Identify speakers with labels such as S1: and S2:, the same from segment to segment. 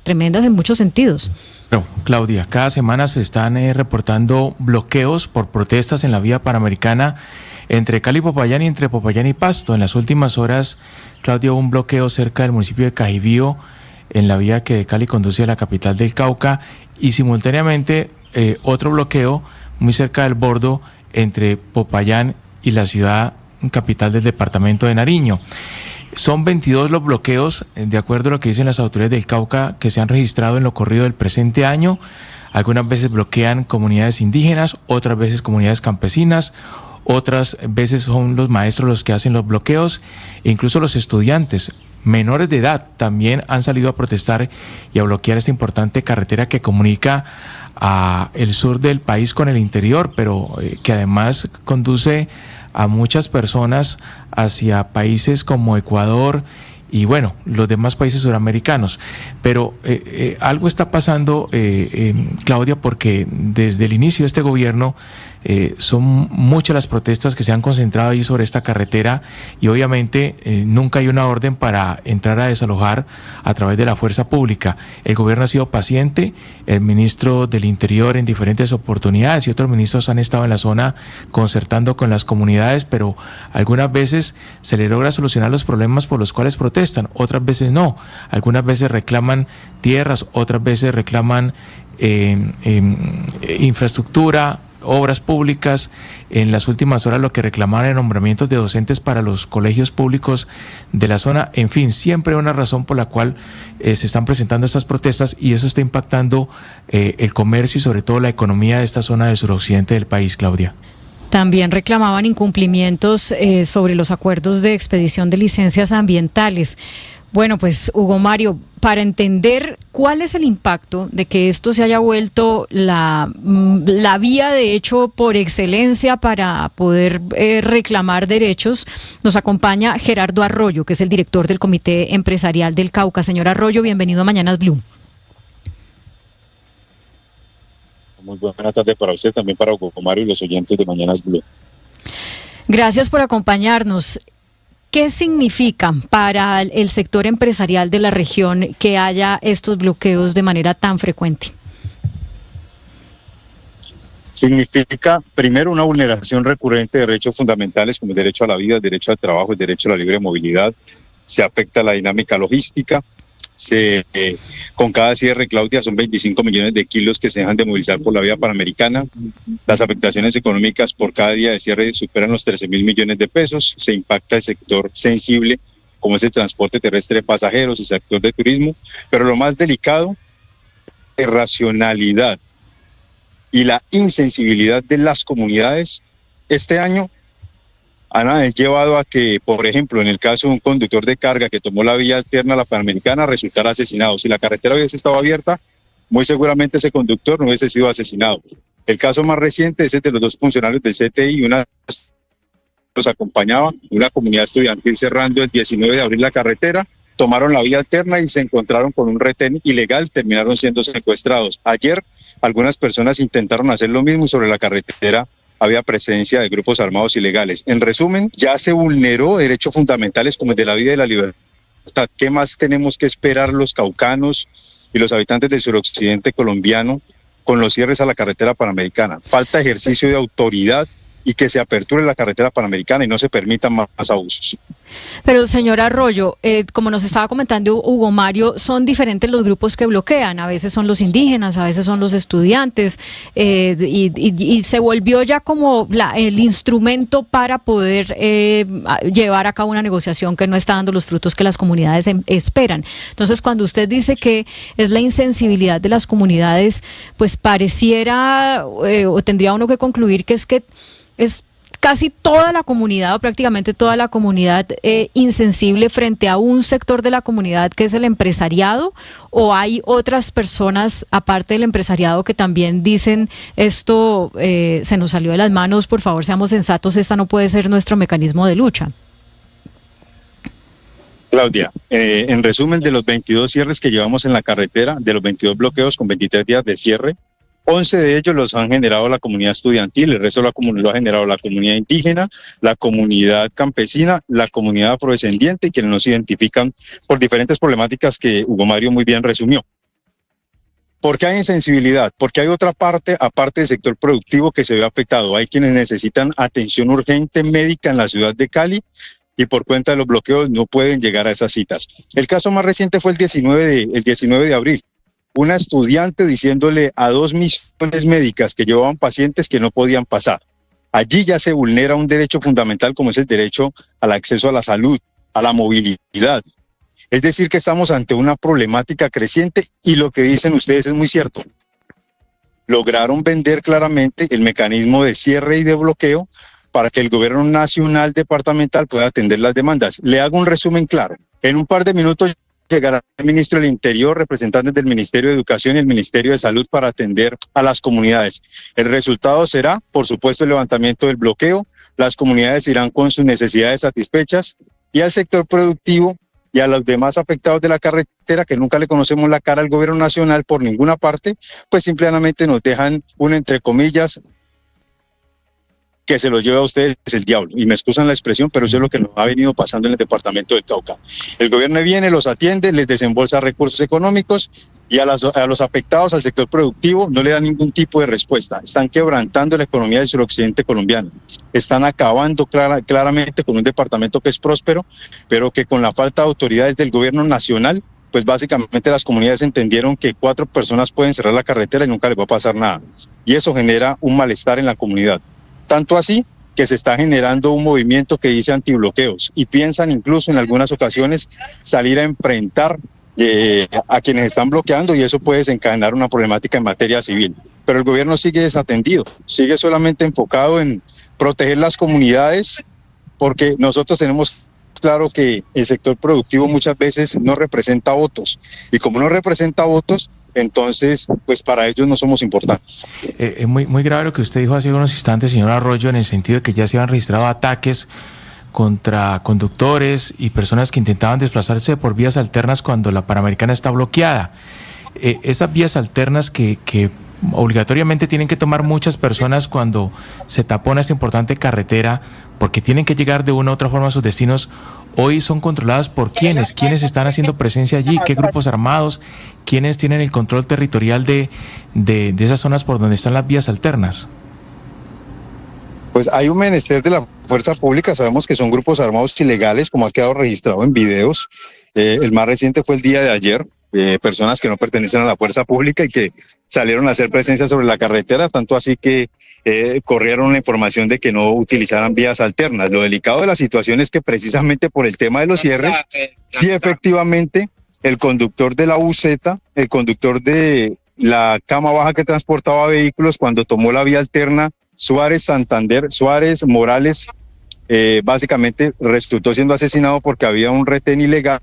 S1: pues tremendas en muchos sentidos.
S2: Bueno, Claudia, cada semana se están reportando bloqueos por protestas en la vía panamericana entre Cali y Popayán y entre Popayán y Pasto. En las últimas horas, Claudia, hubo un bloqueo cerca del municipio de Cajibío, en la vía que de Cali conduce a la capital del Cauca, y simultáneamente otro bloqueo muy cerca del Bordo entre Popayán y la ciudad capital del departamento de Nariño. Son 22 los bloqueos, de acuerdo a lo que dicen las autoridades del Cauca, que se han registrado en lo corrido del presente año. Algunas veces bloquean comunidades indígenas, otras veces comunidades campesinas, otras veces son los maestros los que hacen los bloqueos, e incluso los estudiantes menores de edad también han salido a protestar y a bloquear esta importante carretera que comunica a el sur del país con el interior, pero que además conduce a muchas personas hacia países como Ecuador y bueno, los demás países suramericanos. Pero algo está pasando, Claudia, porque desde el inicio de este gobierno son muchas las protestas que se han concentrado ahí sobre esta carretera y obviamente nunca hay una orden para entrar a desalojar a través de la fuerza pública. El gobierno ha sido paciente, el ministro del Interior en diferentes oportunidades y otros ministros han estado en la zona concertando con las comunidades, pero algunas veces se le logra solucionar los problemas por los cuales protestan, otras veces no. Algunas veces reclaman tierras, otras veces reclaman infraestructura, obras públicas. En las últimas horas lo que reclamaban era nombramientos de docentes para los colegios públicos de la zona. En fin, siempre hay una razón por la cual se están presentando estas protestas y eso está impactando el comercio y sobre todo la economía de esta zona del suroccidente del país, Claudia.
S1: También reclamaban incumplimientos sobre los acuerdos de expedición de licencias ambientales. Bueno, pues Hugo Mario, para entender cuál es el impacto de que esto se haya vuelto la vía de hecho por excelencia para poder reclamar derechos, nos acompaña Gerardo Arroyo, que es el director del Comité Empresarial del Cauca. Señor Arroyo, bienvenido a Mañanas Blue.
S3: Muy buena tarde para usted, también para Hugo Mario y los oyentes de Mañanas Blue.
S1: Gracias por acompañarnos. ¿Qué significa para el sector empresarial de la región que haya estos bloqueos de manera tan frecuente?
S3: Significa, primero, una vulneración recurrente de derechos fundamentales como el derecho a la vida, el derecho al trabajo, el derecho a la libre movilidad. Se afecta la dinámica logística. Con cada cierre, Claudia, son 25 millones de kilos que se dejan de movilizar por la vía panamericana. Las afectaciones económicas por cada día de cierre superan los 13.000 millones de pesos. Se impacta el sector sensible, como es el transporte terrestre de pasajeros, el sector de turismo. Pero lo más delicado, la irracionalidad y la insensibilidad de las comunidades este año han llevado a que, por ejemplo, en el caso de un conductor de carga que tomó la vía alterna a la Panamericana, resultara asesinado. Si la carretera hubiese estado abierta, muy seguramente ese conductor no hubiese sido asesinado. El caso más reciente es el de los dos funcionarios del CTI, una los acompañaba, una comunidad estudiantil cerrando el 19 de abril la carretera, tomaron la vía alterna y se encontraron con un retén ilegal, terminaron siendo secuestrados. Ayer algunas personas intentaron hacer lo mismo sobre la carretera. Había presencia de grupos armados ilegales. En resumen, ya se vulneró derechos fundamentales como el de la vida y la libertad. ¿Qué más tenemos que esperar los caucanos y los habitantes del suroccidente colombiano con los cierres a la carretera panamericana? Falta ejercicio de autoridad y que se aperture la carretera panamericana y no se permitan más abusos.
S1: Pero señor Arroyo, como nos estaba comentando Hugo Mario, son diferentes los grupos que bloquean, a veces son los indígenas, a veces son los estudiantes, y se volvió ya como el instrumento para poder llevar a cabo una negociación que no está dando los frutos que las comunidades esperan. Entonces, cuando usted dice que es la insensibilidad de las comunidades, pues pareciera, o tendría uno que concluir que es casi toda la comunidad o prácticamente toda la comunidad insensible frente a un sector de la comunidad que es el empresariado, o hay otras personas aparte del empresariado que también dicen esto se nos salió de las manos, por favor seamos sensatos, esta no puede ser nuestro mecanismo de lucha?
S3: Claudia, en resumen, de los 22 cierres que llevamos en la carretera, de los 22 bloqueos con 23 días de cierre, 11 de ellos los han generado la comunidad estudiantil, el resto lo ha generado la comunidad indígena, la comunidad campesina, la comunidad afrodescendiente, quienes nos identifican por diferentes problemáticas que Hugo Mario muy bien resumió. ¿Por qué hay insensibilidad? Porque hay otra parte, aparte del sector productivo, que se ve afectado. Hay quienes necesitan atención urgente médica en la ciudad de Cali y por cuenta de los bloqueos no pueden llegar a esas citas. El caso más reciente fue el 19 de abril. Una estudiante diciéndole a 2 misiones médicas que llevaban pacientes que no podían pasar. Allí ya se vulnera un derecho fundamental como es el derecho al acceso a la salud, a la movilidad. Es decir, que estamos ante una problemática creciente y lo que dicen ustedes es muy cierto. Lograron vender claramente el mecanismo de cierre y de bloqueo para que el gobierno nacional departamental pueda atender las demandas. Le hago un resumen claro. En un par de minutos llegará el ministro del Interior, representantes del Ministerio de Educación y el Ministerio de Salud para atender a las comunidades. El resultado será, por supuesto, el levantamiento del bloqueo. Las comunidades irán con sus necesidades satisfechas y al sector productivo y a los demás afectados de la carretera, que nunca le conocemos la cara al gobierno nacional por ninguna parte, pues simplemente nos dejan un, entre comillas, que se lo lleva a ustedes el diablo. Y me excusan la expresión, pero eso es lo que nos ha venido pasando en el departamento del Cauca. El gobierno viene, los atiende, les desembolsa recursos económicos y a los afectados, al sector productivo, no le da ningún tipo de respuesta. Están quebrantando la economía del suroccidente colombiano. Están acabando claramente con un departamento que es próspero, pero que con la falta de autoridades del gobierno nacional, pues básicamente las comunidades entendieron que 4 personas pueden cerrar la carretera y nunca les va a pasar nada. Y eso genera un malestar en la comunidad. Tanto así que se está generando un movimiento que dice antibloqueos y piensan incluso en algunas ocasiones salir a enfrentar a quienes están bloqueando y eso puede desencadenar una problemática en materia civil. Pero el gobierno sigue desatendido, sigue solamente enfocado en proteger las comunidades porque nosotros tenemos claro que el sector productivo muchas veces no representa votos y como no representa votos, entonces, pues para ellos no somos importantes.
S2: Es muy grave lo que usted dijo hace unos instantes, señor Arroyo, en el sentido de que ya se han registrado ataques contra conductores y personas que intentaban desplazarse por vías alternas cuando la Panamericana está bloqueada. Esas vías alternas que obligatoriamente tienen que tomar muchas personas cuando se tapona esta importante carretera, porque tienen que llegar de una u otra forma a sus destinos, hoy son controladas por quiénes están haciendo presencia allí, qué grupos armados, quiénes tienen el control territorial de esas zonas por donde están las vías alternas.
S3: Pues hay un menester de la fuerza pública, sabemos que son grupos armados ilegales, como ha quedado registrado en videos. El más reciente fue el día de ayer, personas que no pertenecen a la fuerza pública y que salieron a hacer presencia sobre la carretera, tanto así que corrieron la información de que no utilizaran vías alternas. Lo delicado de la situación es que precisamente por el tema de los cierres, sí efectivamente el conductor de la buseta, el conductor de la cama baja que transportaba vehículos, cuando tomó la vía alterna Suárez Morales, básicamente resultó siendo asesinado porque había un retén ilegal.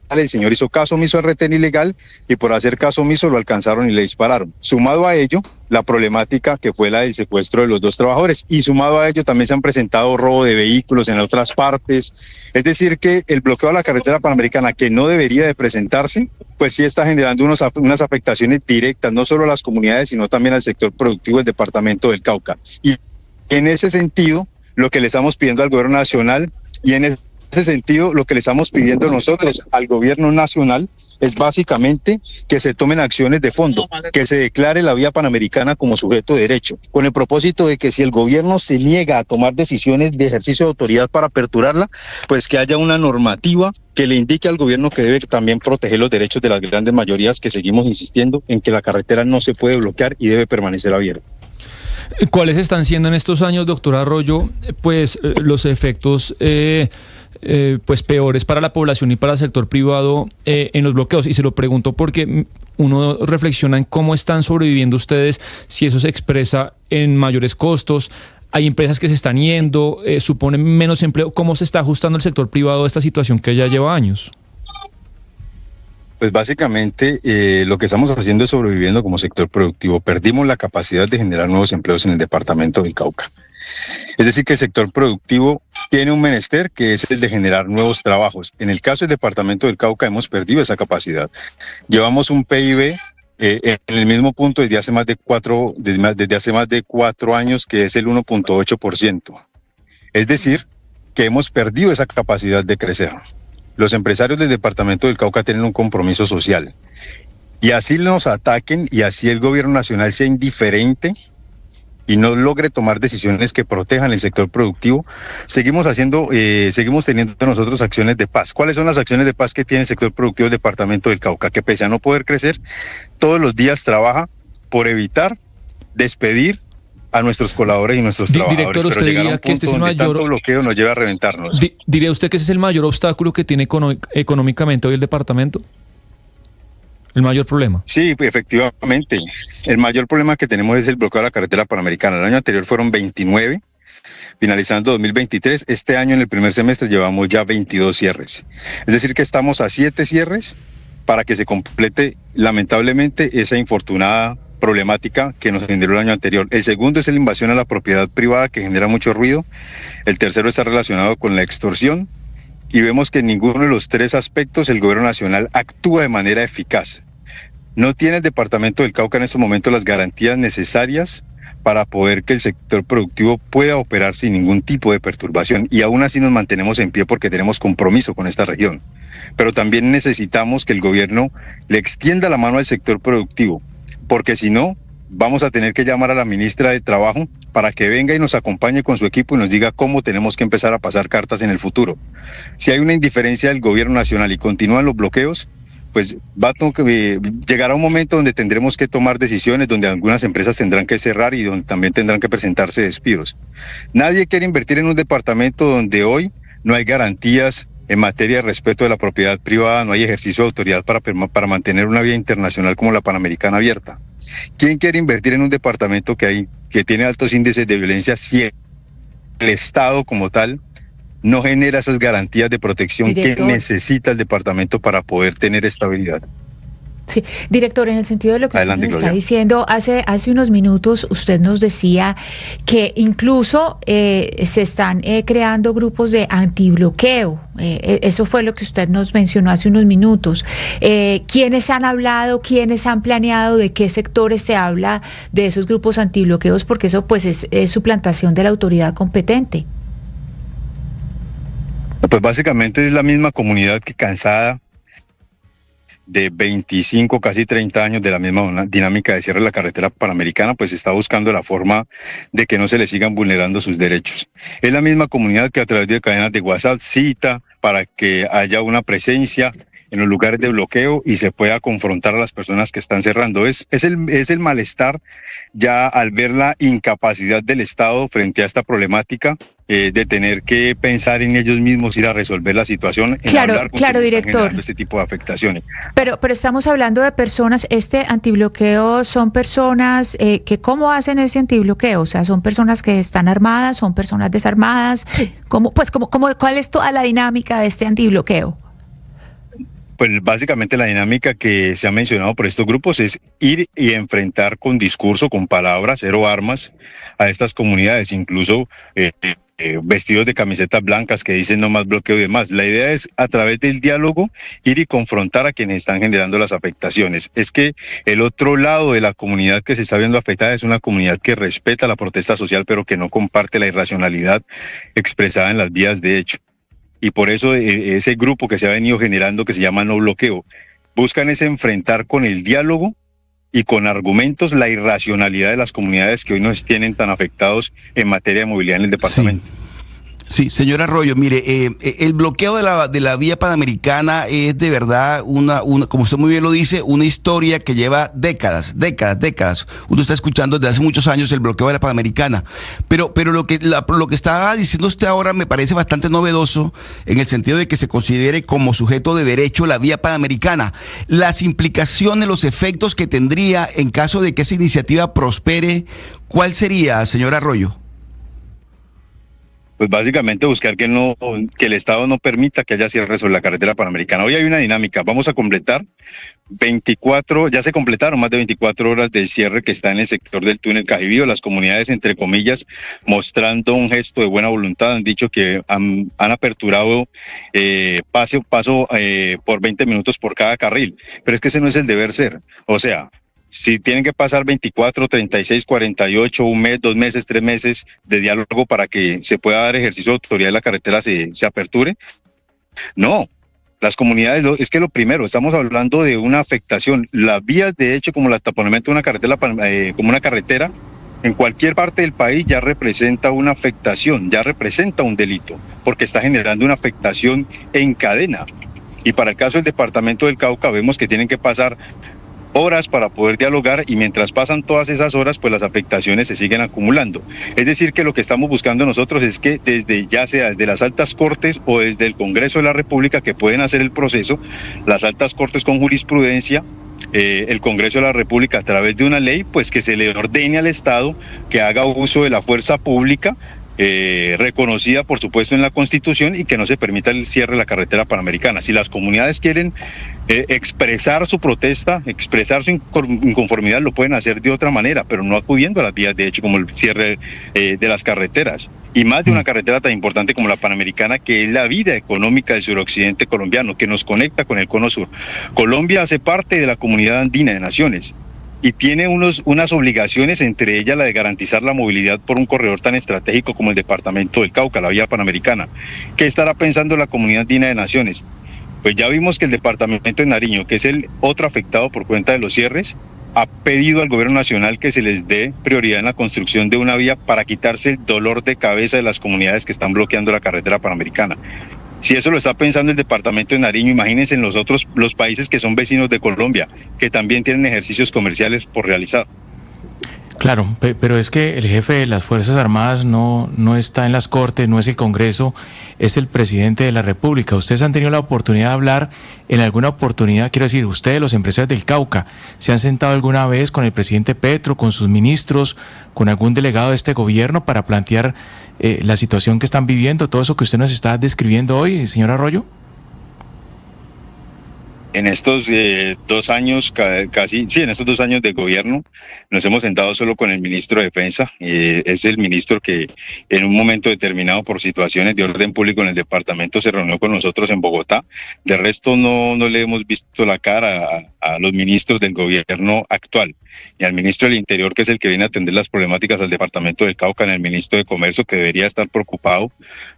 S3: El señor hizo caso omiso al retén ilegal y por hacer caso omiso lo alcanzaron y le dispararon. Sumado a ello, la problemática que fue la del secuestro de los 2 trabajadores y sumado a ello también se han presentado robo de vehículos en otras partes. Es decir que el bloqueo a la carretera panamericana, que no debería de presentarse, pues sí está generando unas afectaciones directas, no solo a las comunidades, sino también al sector productivo del departamento del Cauca. Y en ese sentido, lo que le estamos pidiendo al gobierno nacional y en ese sentido, lo que le estamos pidiendo nosotros al gobierno nacional es básicamente que se tomen acciones de fondo, que se declare la vía panamericana como sujeto de derecho, con el propósito de que si el gobierno se niega a tomar decisiones de ejercicio de autoridad para aperturarla, pues que haya una normativa que le indique al gobierno que debe también proteger los derechos de las grandes mayorías que seguimos insistiendo en que la carretera no se puede bloquear y debe permanecer abierta.
S4: ¿Cuáles están siendo en estos años, doctor Arroyo, pues los efectos pues peores para la población y para el sector privado en los bloqueos? Y se lo pregunto porque uno reflexiona en cómo están sobreviviendo ustedes, si eso se expresa en mayores costos. Hay empresas que se están yendo, suponen menos empleo. ¿Cómo se está ajustando el sector privado a esta situación que ya lleva años?
S3: Pues básicamente lo que estamos haciendo es sobreviviendo como sector productivo. Perdimos la capacidad de generar nuevos empleos en el departamento del Cauca. Es decir, que el sector productivo tiene un menester que es el de generar nuevos trabajos. En el caso del departamento del Cauca hemos perdido esa capacidad. Llevamos un PIB en el mismo punto desde hace más de 4 años, que es el 1.8%. Es decir, que hemos perdido esa capacidad de crecer. Los empresarios del departamento del Cauca tienen un compromiso social y así nos ataquen y así el gobierno nacional sea indiferente y no logre tomar decisiones que protejan el sector productivo, seguimos teniendo nosotros acciones de paz. ¿Cuáles son las acciones de paz que tiene el sector productivo del departamento del Cauca? Que pese a no poder crecer, todos los días trabaja por evitar despedir a nuestros colaboradores y nuestros trabajadores.
S4: Director, ¿usted diría que este es el mayor
S3: tanto bloqueo nos lleva a reventarnos?
S4: ¿Diría usted que ese es el mayor obstáculo que tiene económicamente hoy el departamento? ¿El mayor problema?
S3: Sí, efectivamente. El mayor problema que tenemos es el bloqueo de la carretera panamericana. El año anterior fueron 29, finalizando 2023. Este año, en el primer semestre, llevamos ya 22 cierres. Es decir, que estamos a 7 cierres para que se complete, lamentablemente, esa infortunada problemática que nos generó el año anterior. El segundo es la invasión a la propiedad privada, que genera mucho ruido. El tercero está relacionado con la extorsión. Y vemos que en ninguno de los 3 aspectos el gobierno nacional actúa de manera eficaz. No tiene el departamento del Cauca en estos momentos las garantías necesarias para poder que el sector productivo pueda operar sin ningún tipo de perturbación. Y aún así nos mantenemos en pie porque tenemos compromiso con esta región. Pero también necesitamos que el gobierno le extienda la mano al sector productivo, porque si no, vamos a tener que llamar a la ministra de Trabajo para que venga y nos acompañe con su equipo y nos diga cómo tenemos que empezar a pasar cartas en el futuro. Si hay una indiferencia del gobierno nacional y continúan los bloqueos, pues llegará un momento donde tendremos que tomar decisiones, donde algunas empresas tendrán que cerrar y donde también tendrán que presentarse despidos. Nadie quiere invertir en un departamento donde hoy no hay garantías en materia de respeto de la propiedad privada, no hay ejercicio de autoridad para mantener una vía internacional como la Panamericana abierta. ¿Quién quiere invertir en un departamento que tiene altos índices de violencia si el Estado como tal no genera esas garantías de protección que necesita el departamento para poder tener estabilidad?
S5: Sí, director, en el sentido de lo que
S3: Adelante,
S5: usted nos
S3: Gloria.
S5: está diciendo, hace unos minutos usted nos decía que incluso se están creando grupos de antibloqueo. Eso fue lo que usted nos mencionó hace unos minutos. ¿Quiénes han hablado, quiénes han planeado, de qué sectores se habla de esos grupos antibloqueos? Porque eso pues es suplantación de la autoridad competente.
S3: Pues básicamente es la misma comunidad que cansada de 25, casi 30 años de la misma dinámica de cierre de la carretera panamericana, pues está buscando la forma de que no se le sigan vulnerando sus derechos. Es la misma comunidad que a través de cadenas de WhatsApp cita para que haya una presencia en los lugares de bloqueo y se pueda confrontar a las personas que están cerrando. Es el malestar ya al ver la incapacidad del Estado frente a esta problemática, de tener que pensar en ellos mismos, ir a resolver la situación.
S5: Claro, director.
S3: Este tipo de afectaciones.
S5: Pero estamos hablando de personas, este antibloqueo son personas que ¿cómo hacen ese antibloqueo? O sea, son personas que están armadas, son personas desarmadas. ¿Cuál es toda la dinámica de este antibloqueo?
S3: Pues básicamente la dinámica que se ha mencionado por estos grupos es ir y enfrentar con discurso, con palabras, cero armas a estas comunidades, incluso vestidos de camisetas blancas que dicen no más bloqueo y demás. La idea es, a través del diálogo, ir y confrontar a quienes están generando las afectaciones. Es que el otro lado de la comunidad que se está viendo afectada es una comunidad que respeta la protesta social, pero que no comparte la irracionalidad expresada en las vías de hecho. Y por eso ese grupo que se ha venido generando, que se llama No Bloqueo, buscan es enfrentar con el diálogo y con argumentos la irracionalidad de las comunidades que hoy nos tienen tan afectados en materia de movilidad en el departamento.
S6: Sí. Sí, señor Arroyo, mire, el bloqueo de la vía panamericana es de verdad una, como usted muy bien lo dice, una historia que lleva décadas. Uno está escuchando desde hace muchos años el bloqueo de la panamericana, pero lo que estaba diciendo usted ahora me parece bastante novedoso en el sentido de que se considere como sujeto de derecho la vía panamericana. Las implicaciones, los efectos que tendría en caso de que esa iniciativa prospere, ¿cuál sería, señor Arroyo?
S3: Pues básicamente buscar que el Estado no permita que haya cierre sobre la carretera panamericana. Hoy hay una dinámica, vamos a completar 24, ya se completaron más de 24 horas del cierre que está en el sector del túnel Cajibío. Las comunidades, entre comillas, mostrando un gesto de buena voluntad, han dicho que han aperturado paso por 20 minutos por cada carril, pero es que ese no es el deber ser. O sea, si tienen que pasar 24, 36, 48, un mes, 2 meses, 3 meses de diálogo para que se pueda dar ejercicio de autoridad de la carretera, se aperture. No, Las comunidades, es que lo primero, estamos hablando de una afectación. Las vías, de hecho, como el taponamiento de una carretera, como una carretera, en cualquier parte del país ya representa una afectación, ya representa un delito, porque está generando una afectación en cadena. Y para el caso del departamento del Cauca, vemos que tienen que pasar horas para poder dialogar, y mientras pasan todas esas horas, pues las afectaciones se siguen acumulando. Es decir, que lo que estamos buscando nosotros es que desde, ya sea desde las altas cortes o desde el Congreso de la República, que pueden hacer el proceso, las altas cortes con jurisprudencia, el Congreso de la República a través de una ley, pues que se le ordene al Estado que haga uso de la fuerza pública, reconocida por supuesto en la Constitución, y que no se permita el cierre de la carretera panamericana. Si las comunidades quieren expresar su protesta, expresar su inconformidad, lo pueden hacer de otra manera, pero no acudiendo a las vías de hecho, como el cierre de las carreteras, y más de una carretera tan importante como la Panamericana, que es la vida económica del suroccidente colombiano, que nos conecta con el cono sur. Colombia hace parte de la Comunidad Andina de Naciones y tiene unas obligaciones, entre ellas la de garantizar la movilidad por un corredor tan estratégico como el departamento del Cauca, la vía Panamericana. ¿Qué estará pensando la Comunidad Andina de Naciones? Pues ya vimos que el departamento de Nariño, que es el otro afectado por cuenta de los cierres, ha pedido al gobierno nacional que se les dé prioridad en la construcción de una vía para quitarse el dolor de cabeza de las comunidades que están bloqueando la carretera Panamericana. Si eso lo está pensando el departamento de Nariño, imagínense en los países que son vecinos de Colombia, que también tienen ejercicios comerciales por realizar.
S2: Claro, pero es que el jefe de las Fuerzas Armadas no está en las Cortes, no es el Congreso, es el presidente de la República. Ustedes han tenido la oportunidad de hablar en alguna oportunidad, quiero decir, ustedes, los empresarios del Cauca, ¿se han sentado alguna vez con el presidente Petro, con sus ministros, con algún delegado de este gobierno para plantear la situación que están viviendo, todo eso que usted nos está describiendo hoy, señor Arroyo?
S3: En estos 2 años, en estos 2 años de gobierno, nos hemos sentado solo con el ministro de Defensa. Es el ministro que en un momento determinado, por situaciones de orden público en el departamento, se reunió con nosotros en Bogotá. De resto, no le hemos visto la cara a los ministros del gobierno actual, y al ministro del Interior, que es el que viene a atender las problemáticas al departamento del Cauca, ni al ministro de Comercio, que debería estar preocupado,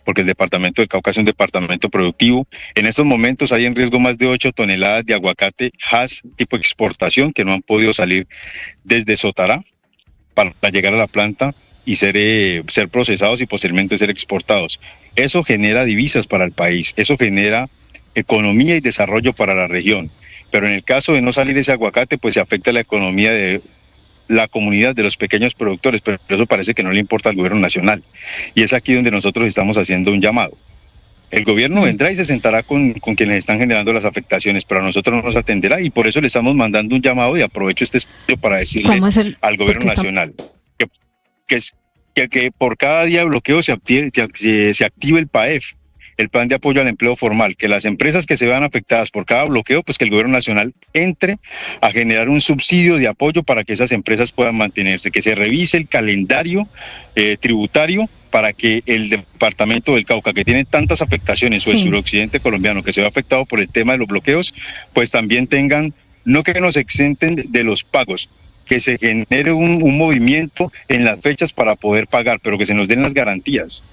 S3: porque el departamento del Cauca es un departamento productivo. En estos momentos hay en riesgo más de 8 toneladas de aguacate Hass tipo exportación que no han podido salir desde Sotará para llegar a la planta y ser procesados y posteriormente ser exportados. Eso genera divisas para el país, eso genera economía y desarrollo para la región. Pero en el caso de no salir ese aguacate, pues se afecta la economía de la comunidad, de los pequeños productores, pero eso parece que no le importa al gobierno nacional. Y es aquí donde nosotros estamos haciendo un llamado. El gobierno vendrá y se sentará con quienes están generando las afectaciones, pero a nosotros no nos atenderá, y por eso le estamos mandando un llamado, y aprovecho este espacio para decirle al gobierno nacional que por cada día de bloqueo se active el PAEF, el Plan de Apoyo al Empleo Formal, que las empresas que se vean afectadas por cada bloqueo, pues que el gobierno nacional entre a generar un subsidio de apoyo para que esas empresas puedan mantenerse, que se revise el calendario tributario para que el departamento del Cauca, que tiene tantas afectaciones, o el suroccidente colombiano, que se ve afectado por el tema de los bloqueos, pues también tengan, no que nos exenten de los pagos, que se genere un movimiento en las fechas para poder pagar, pero que se nos den las garantías.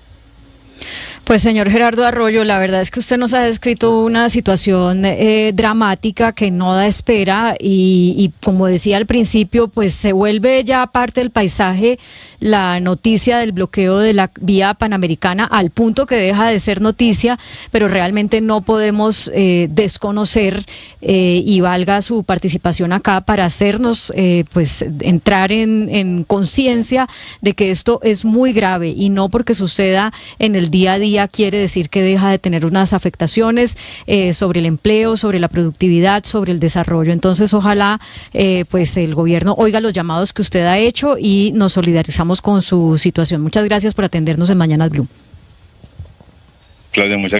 S1: Pues señor Gerardo Arroyo, la verdad es que usted nos ha descrito una situación dramática que no da espera, y como decía al principio, pues se vuelve ya parte del paisaje la noticia del bloqueo de la vía Panamericana, al punto que deja de ser noticia, pero realmente no podemos desconocer, y valga su participación acá para hacernos pues entrar en conciencia de que esto es muy grave, y no porque suceda en el día a día quiere decir que deja de tener unas afectaciones sobre el empleo, sobre la productividad, sobre el desarrollo. Entonces, ojalá pues el gobierno oiga los llamados que usted ha hecho y nos solidarizamos con su situación. Muchas gracias por atendernos en Mañanas Blue.
S3: Claudia, muchas